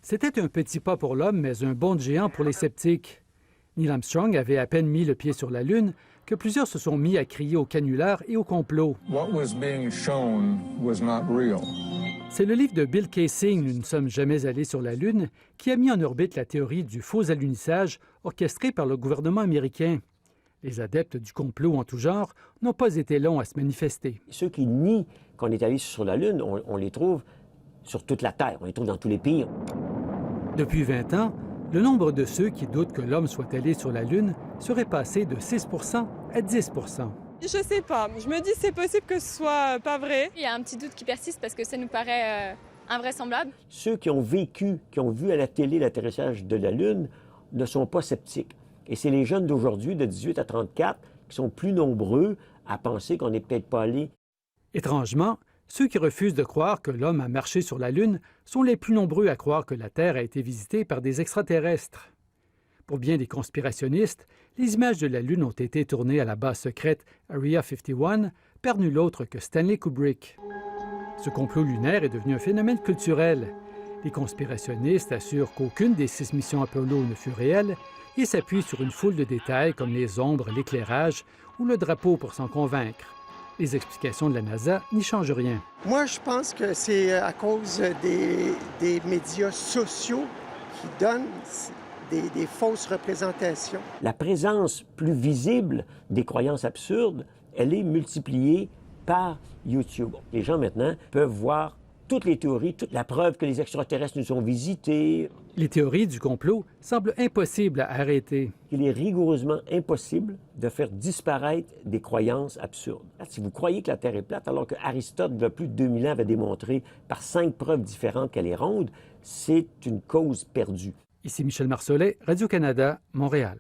C'était un petit pas pour l'homme, mais un bond de géant pour les sceptiques. Neil Armstrong avait à peine mis le pied sur la Lune que plusieurs se sont mis à crier au canular et au complot. C'est le livre de Bill Kaysing, Nous ne sommes jamais allés sur la Lune, qui a mis en orbite la théorie du faux alunissage orchestré par le gouvernement américain. Les adeptes du complot en tout genre n'ont pas été longs à se manifester. Ceux qui nient qu'on est allé sur la Lune, on les trouve sur toute la Terre, on les trouve dans tous les pays. Depuis 20 ans, le nombre de ceux qui doutent que l'homme soit allé sur la Lune serait passé de 6 à 10 Je sais pas. Je me dis c'est possible que ce soit pas vrai. Il y a un petit doute qui persiste parce que ça nous paraît invraisemblable. Ceux qui ont vécu, qui ont vu à la télé l'atterrissage de la Lune, ne sont pas sceptiques. Et c'est les jeunes d'aujourd'hui, de 18 à 34, qui sont plus nombreux à penser qu'on n'est peut-être pas allé. Étrangement, ceux qui refusent de croire que l'homme a marché sur la Lune sont les plus nombreux à croire que la Terre a été visitée par des extraterrestres. Pour bien des conspirationnistes, les images de la Lune ont été tournées à la base secrète Area 51 par nul autre que Stanley Kubrick. Ce complot lunaire est devenu un phénomène culturel. Les conspirationnistes assurent qu'aucune des 6 missions Apollo ne fut réelle et s'appuient sur une foule de détails comme les ombres, l'éclairage ou le drapeau pour s'en convaincre. Les explications de la NASA n'y changent rien. Moi, je pense que c'est à cause des médias sociaux qui donnent des fausses représentations. La présence plus visible des croyances absurdes, elle est multipliée par YouTube. Les gens maintenant peuvent voir toutes les théories, toute la preuve que les extraterrestres nous ont visités. Les théories du complot semblent impossibles à arrêter. Il est rigoureusement impossible de faire disparaître des croyances absurdes. Si vous croyez que la Terre est plate, alors que Aristote, il y a plus de 2000 ans, avait démontré par 5 preuves différentes qu'elle est ronde, c'est une cause perdue. Ici Michel Marsollet, Radio-Canada, Montréal.